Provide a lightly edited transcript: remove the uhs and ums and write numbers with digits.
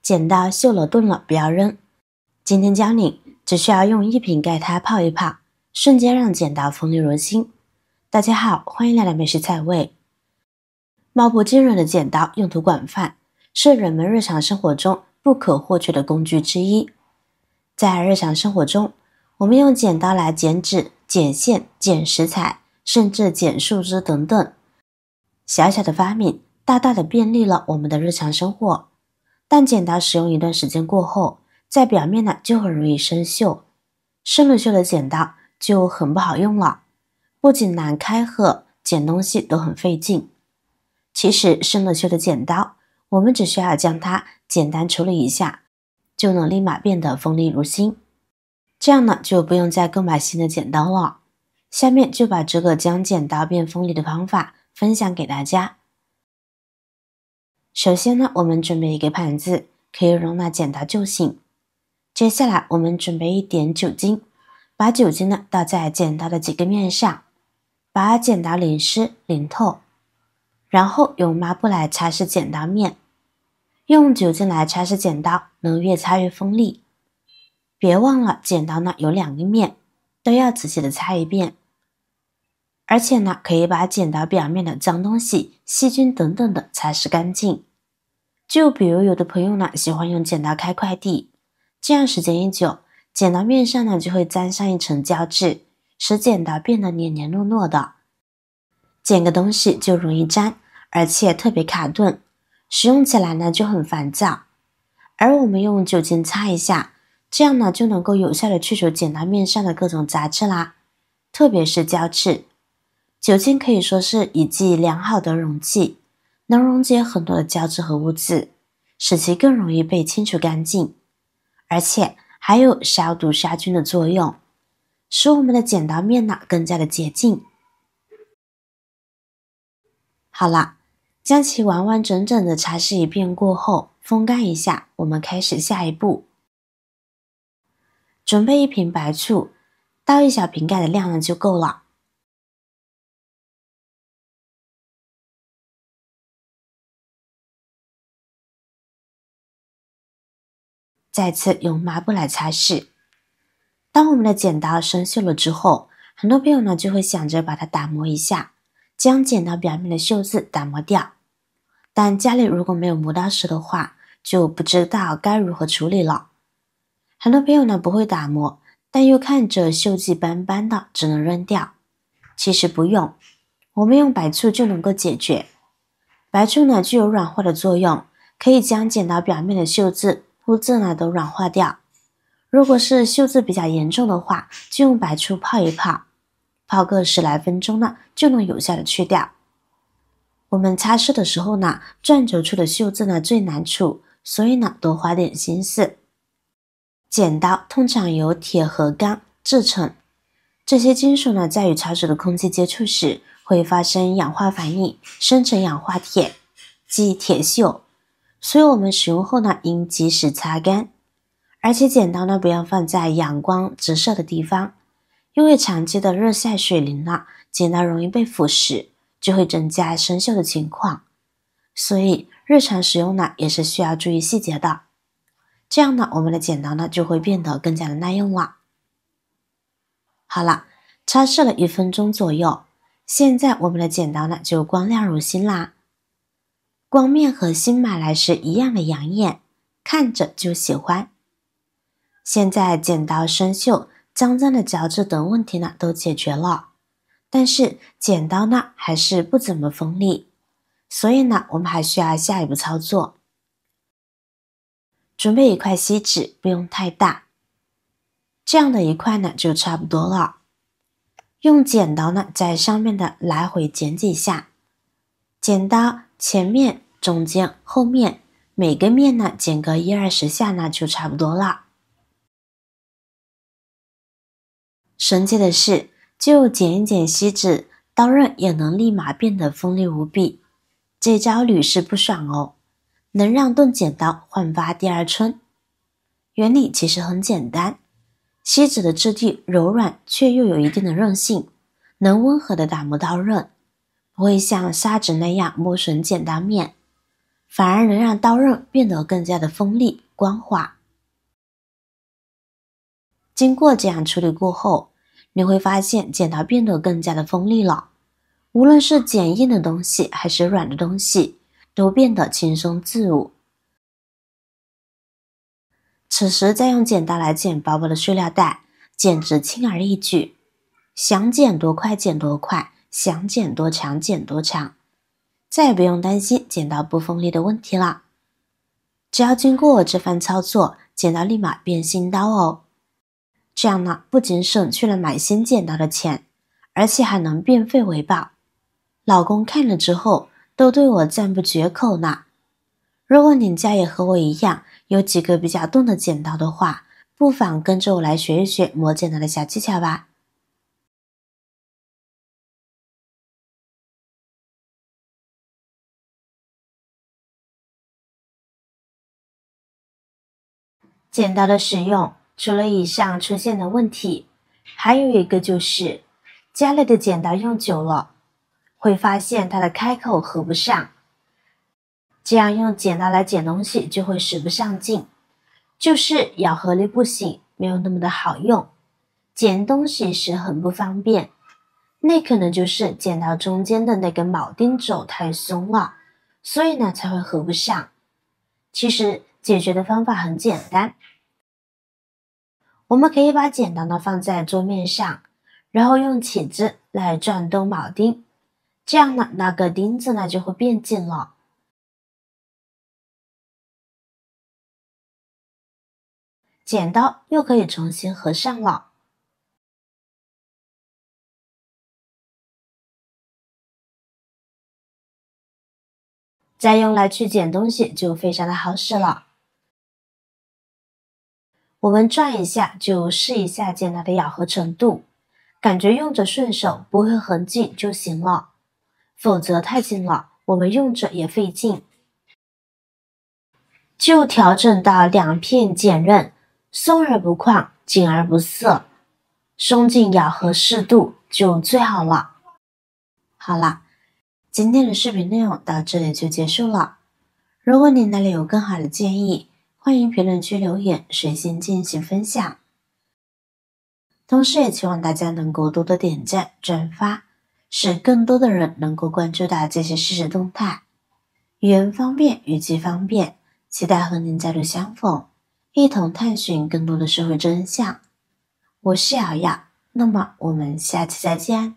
剪刀锈了钝了不要扔。今天教你只需要用一瓶盖它泡一泡，瞬间让剪刀锋利如新。大家好，欢迎来到美食菜味。貌不惊人的剪刀用途广泛，是人们日常生活中不可或缺的工具之一。在日常生活中，我们用剪刀来剪纸、剪线、剪食材，甚至剪树枝等等。小小的发明大大的便利了我们的日常生活，但剪刀使用一段时间过后，在表面呢就很容易生锈。生了锈的剪刀就很不好用了，不仅难开合，剪东西都很费劲。其实生了锈的剪刀，我们只需要将它简单处理一下，就能立马变得锋利如新。这样呢就不用再购买新的剪刀了。下面就把这个将剪刀变锋利的方法分享给大家。首先呢，我们准备一个盘子，可以容纳剪刀就行。接下来我们准备一点酒精，把酒精呢倒在剪刀的几个面上，把剪刀淋湿淋透，然后用抹布来擦拭剪刀面。用酒精来擦拭剪刀，能越擦越锋利。别忘了剪刀呢有两个面，都要仔细的擦一遍。而且呢，可以把剪刀表面的脏东西、细菌等等的擦拭干净。就比如有的朋友呢喜欢用剪刀开快递，这样时间一久，剪刀面上呢就会沾上一层胶质，使剪刀变得黏黏糯糯的。剪个东西就容易粘，而且特别卡顿，使用起来呢就很烦躁。而我们用酒精擦一下，这样呢就能够有效的去除剪刀面上的各种杂质啦，特别是胶质。酒精可以说是一剂良好的溶剂，能溶解很多的胶质和污渍，使其更容易被清除干净，而且还有消毒杀菌的作用，使我们的剪刀面呢更加的洁净。好了，将其完完整整的擦拭一遍过后，风干一下，我们开始下一步。准备一瓶白醋，倒一小瓶盖的量呢就够了。再次用抹布来擦拭。当我们的剪刀生锈了之后，很多朋友呢就会想着把它打磨一下，将剪刀表面的锈渍打磨掉。但家里如果没有磨刀石的话，就不知道该如何处理了。很多朋友呢不会打磨，但又看着锈迹斑斑的，只能扔掉。其实不用，我们用白醋就能够解决。白醋呢具有软化的作用，可以将剪刀表面的锈渍、污渍呢都软化掉。如果是锈渍比较严重的话，就用白醋泡一泡，泡个10来分钟呢，就能有效的去掉。我们擦拭的时候呢，转轴处的锈渍呢最难除，所以呢多花点心思。剪刀通常由铁和钢制成，这些金属呢在与潮湿的空气接触时，会发生氧化反应，生成氧化铁，即铁锈。所以我们使用后呢，应及时擦干。而且剪刀呢，不要放在阳光直射的地方，因为长期的日晒水淋了，剪刀容易被腐蚀，就会增加生锈的情况。所以日常使用呢，也是需要注意细节的。这样呢，我们的剪刀呢，就会变得更加的耐用了。好了，擦拭了1分钟左右，现在我们的剪刀呢，就光亮如新啦。光面和新买来时一样的养眼，看着就喜欢。现在剪刀生锈、脏脏的胶质等问题呢都解决了，但是剪刀呢还是不怎么锋利，所以呢我们还需要下一步操作。准备一块锡纸，不用太大，这样的一块呢就差不多了。用剪刀呢在上面的来回剪几下，剪刀前面、中间、后面每个面呢剪个10-20下呢就差不多了。神奇的是，就剪一剪锡纸，刀刃也能立马变得锋利无比。这招屡试不爽哦，能让钝剪刀焕发第二春。原理其实很简单，锡纸的质地柔软却又有一定的韧性，能温和的打磨刀刃，不会像砂纸那样磨损剪刀面，反而能让刀刃变得更加的锋利光滑。经过这样处理过后，你会发现剪刀变得更加的锋利了，无论是剪硬的东西还是软的东西，都变得轻松自如。此时再用剪刀来剪薄薄的塑料袋，简直轻而易举，想剪多快剪多快，想剪多长剪多长，再也不用担心剪刀不锋利的问题了。只要经过我这番操作，剪刀立马变新刀哦。这样呢，不仅省去了买新剪刀的钱，而且还能变废为宝。老公看了之后都对我赞不绝口呢。如果你家也和我一样有几个比较钝的剪刀的话，不妨跟着我来学一学磨剪刀的小技巧吧。剪刀的使用，除了以上出现的问题，还有一个就是家里的剪刀用久了，会发现它的开口合不上，这样用剪刀来剪东西就会使不上劲，就是咬合力不行，没有那么的好用，剪东西时很不方便。那可能就是剪刀中间的那根铆钉轴太松了，所以呢才会合不上。其实解决的方法很简单，我们可以把剪刀呢放在桌面上，然后用起子来转动铆钉，这样呢那个钉子呢就会变紧了，剪刀又可以重新合上了。再用来去剪东西就非常的好使了。我们转一下就试一下剪刀的咬合程度，感觉用着顺手，不会很紧就行了，否则太紧了，我们用着也费劲。就调整到两片剪刃，松而不旷，紧而不涩，松紧咬合适度就最好了。好了，今天的视频内容到这里就结束了。如果你那里有更好的建议，欢迎评论区留言，随心进行分享。同时也希望大家能够多多点赞、转发，使更多的人能够关注到这些实时动态。语言方便，语气方便，期待和您再度相逢，一同探寻更多的社会真相。我是瑶瑶，那么我们下期再见。